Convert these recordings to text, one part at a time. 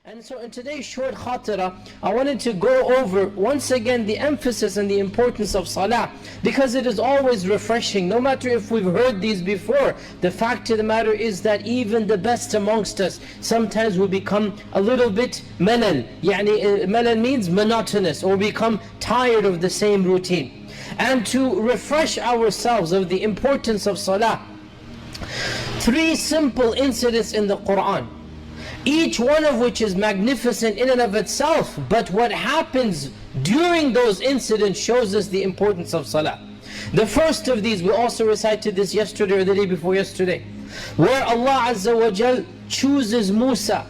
And so in today's short khatira, I wanted to go over once again the emphasis and the importance of salah, because it is always refreshing. No matter if we've heard these before, the fact of the matter is that even the best amongst us sometimes we become a little bit malal. Malal means monotonous, or become tired of the same routine. And to refresh ourselves of the importance of salah, 3 simple incidents in the Quran, each one of which is magnificent in and of itself, but what happens during those incidents shows us the importance of salah. The first of these, we also recited this yesterday or the day before yesterday, where Allah Azza wa Jal chooses Musa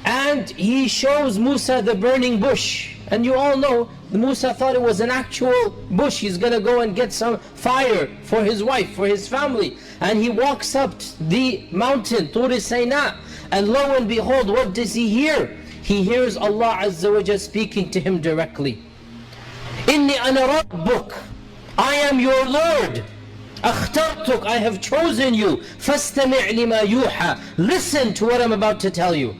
and He shows Musa the burning bush. And you all know, Musa thought it was an actual bush. He's going to go and get some fire for his wife, for his family. And he walks up the mountain, Tur Sinai, and lo and behold, what does he hear? He hears Allah Azza wa Jal speaking to him directly. Inni ana rabbuk, I am your Lord. Akhtartuk, I have chosen you. Fastami' lima yuha, listen to what I'm about to tell you.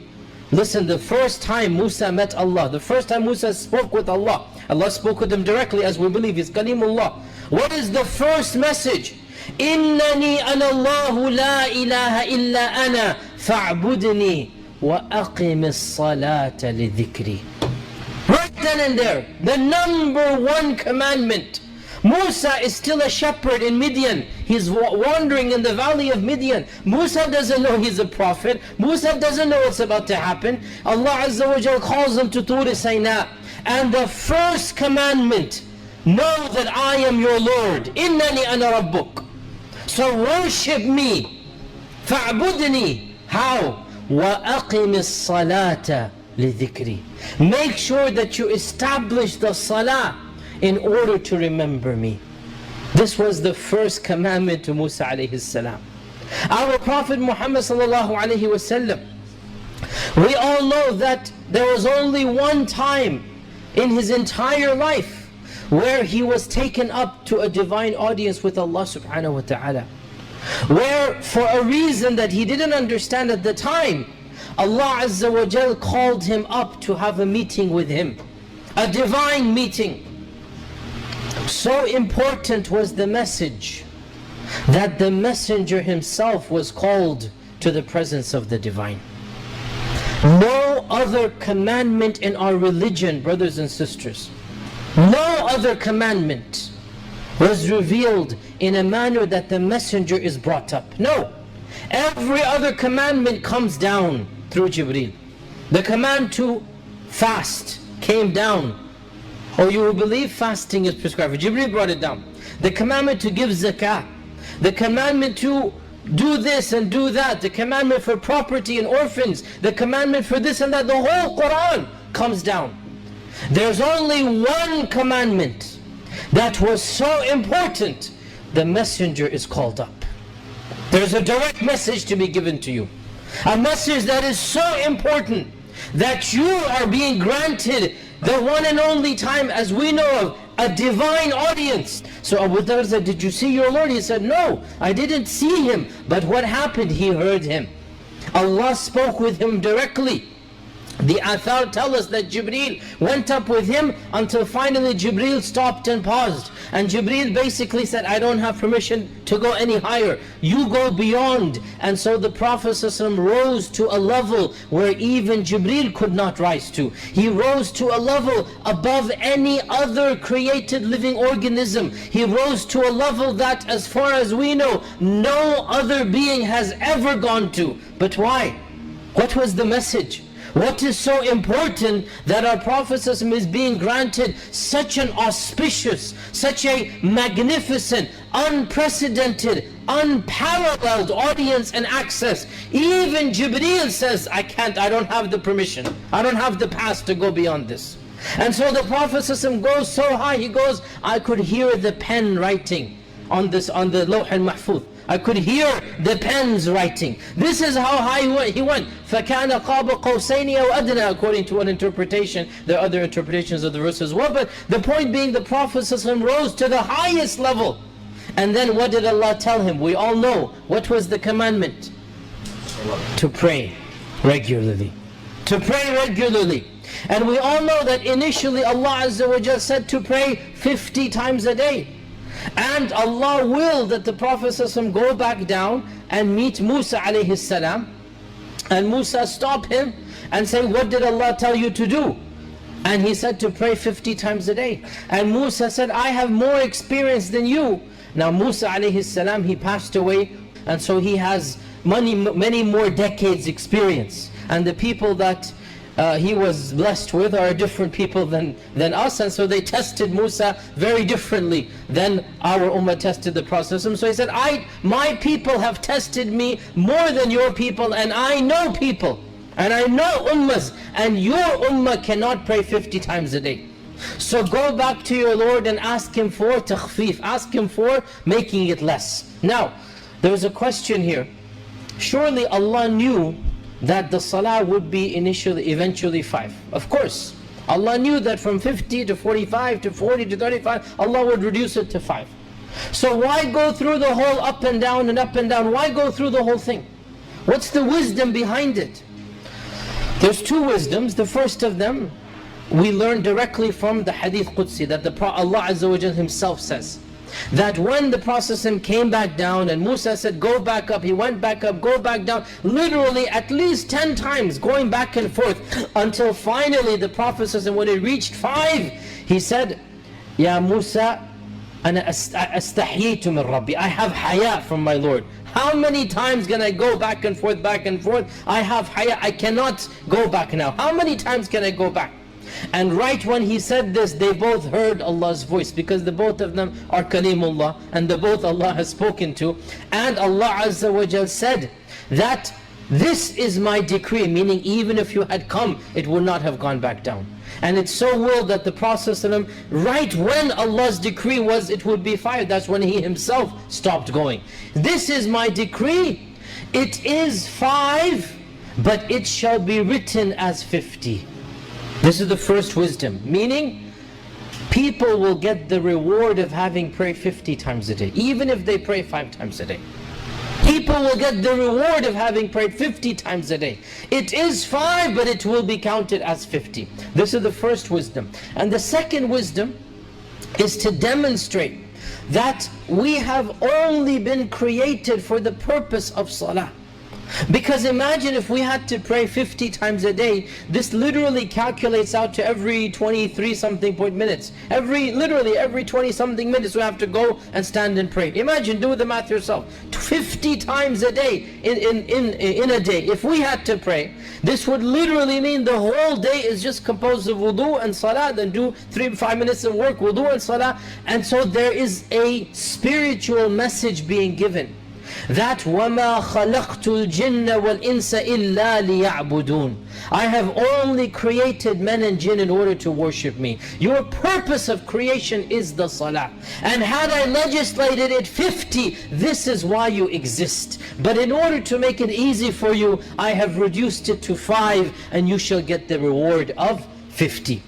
Listen, the first time Musa met Allah, the first time Musa spoke with Allah, Allah spoke with him directly, as we believe, is Kalimullah. What is the first message? إنني أنا الله لا إله إلا أنا فاعبدني وأقم الصلاة لذكري. Right then and there, the number 1 commandment. Musa is still a shepherd in Midian. He's wandering in the valley of Midian. Musa doesn't know he's a prophet. Musa doesn't know what's about to happen. Allah Azza wa Jal calls him to Tur Sinai. And the first commandment, know that I am your Lord. إنني أنا ربك. So worship me. فاعبدني. How? وأقم الصلاة لذكري. Make sure that you establish the salah in order to remember me. This was the first commandment to Musa alayhi salam. Our Prophet Muhammad sallallahu alayhi wasallam, we all know that there was only one time in his entire life where he was taken up to a divine audience with Allah subhanahu wa ta'ala, where for a reason that he didn't understand at the time, Allah Azza wa Jal called him up to have a meeting with him, a divine meeting. So important was the message that the messenger himself was called to the presence of the divine. No other commandment in our religion, brothers and sisters, no other commandment was revealed in a manner that the messenger is brought up. No. Every other commandment comes down through Jibreel. The command to fast came down. Or you will believe fasting is prescribed. Jibreel brought it down. The commandment to give zakah, the commandment to do this and do that, the commandment for property and orphans, the commandment for this and that, the whole Quran comes down. There's only one commandment that was so important, the messenger is called up. There's a direct message to be given to you. A message that is so important that you are being granted the one and only time, as we know of, a divine audience. So Abu Dharr said, did you see your Lord? He said, no, I didn't see him. But what happened? He heard him. Allah spoke with him directly. The Athar tell us that Jibreel went up with him until finally Jibreel stopped and paused. And Jibreel basically said, I don't have permission to go any higher. You go beyond. And so the Prophet ﷺ rose to a level where even Jibreel could not rise to. He rose to a level above any other created living organism. He rose to a level that, as far as we know, no other being has ever gone to. But why? What was the message? What is so important that our Prophet is being granted such an auspicious, such a magnificent, unprecedented, unparalleled audience and access? Even Jibreel says, I don't have the permission. I don't have the pass to go beyond this. And so the Prophet goes so high, he goes, I could hear the pen writing on the Lawh al-Mahfuz. I could hear the pens writing. This is how high he went. فَكَانَ قَابَ قَوْسَيْنِ أَوْ أَدْنَى, according to one interpretation. There are other interpretations of the verse as well. But the point being, the Prophet ﷺ rose to the highest level. And then what did Allah tell him? We all know. What was the commandment? To pray regularly. to pray regularly. And we all know that initially Allah Azza wa Jal said to pray 50 times a day. And Allah willed that the Prophet ﷺ go back down and meet Musa alayhi salam. And Musa stopped him and say, what did Allah tell you to do? And he said to pray 50 times a day. And Musa said, I have more experience than you. Now Musa alayhi salam, he passed away, and so he has many more decades experience. And the people that he was blessed with are different people than us, and so they tested Musa very differently than our ummah tested the Prophet. So he said, my people have tested me more than your people, and I know people, and I know ummahs, and your ummah cannot pray 50 times a day. So go back to your Lord and ask Him for takhfif, ask Him for making it less. Now, there's a question here. Surely Allah knew that the salah would be eventually 5. Of course, Allah knew that from 50 to 45 to 40 to 35, Allah would reduce it to 5. So why go through the whole up and down and up and down? Why go through the whole thing? What's the wisdom behind it? There's two wisdoms. The first of them, we learn directly from the Hadith Qudsi, that Allah Azza wa Jal Himself says, that when the Prophet came back down and Musa said go back up, he went back up, go back down, literally at least 10 times going back and forth, until finally the Prophet, when it reached 5, he said, Ya Musa, ana astahyitu min Rabbi, I have haya from my Lord. How many times can I go back and forth, back and forth? I have haya, I cannot go back now. How many times can I go back? And right when he said this, they both heard Allah's voice, because the both of them are Kalimullah, and the both Allah has spoken to. And Allah Azza wa Jal said that this is my decree, meaning even if you had come, it would not have gone back down. And it's so willed that the Prophet ﷺ, right when Allah's decree was it would be 5, that's when he himself stopped going. This is my decree, it is 5, but it shall be written as 50. This is the first wisdom, meaning people will get the reward of having prayed 50 times a day, even if they pray 5 times a day. People will get the reward of having prayed 50 times a day. It is 5, but it will be counted as 50. This is the first wisdom. And the second wisdom is to demonstrate that we have only been created for the purpose of salah. Because imagine if we had to pray 50 times a day, this literally calculates out to every 23 something minutes. Literally every 20 something minutes we have to go and stand and pray. Imagine, do the math yourself. 50 times a day in a day. If we had to pray, this would literally mean the whole day is just composed of wudu and salah, then do 3-5 minutes of work, wudu and salah. And so there is a spiritual message being given, that وَمَا خَلَقْتُ الْجِنَّ وَالْإِنسَ إِلَّا لِيَعْبُدُونَ, I have only created men and jinn in order to worship me. Your purpose of creation is the salah. And had I legislated it 50, this is why you exist. But in order to make it easy for you, I have reduced it to 5, and you shall get the reward of 50.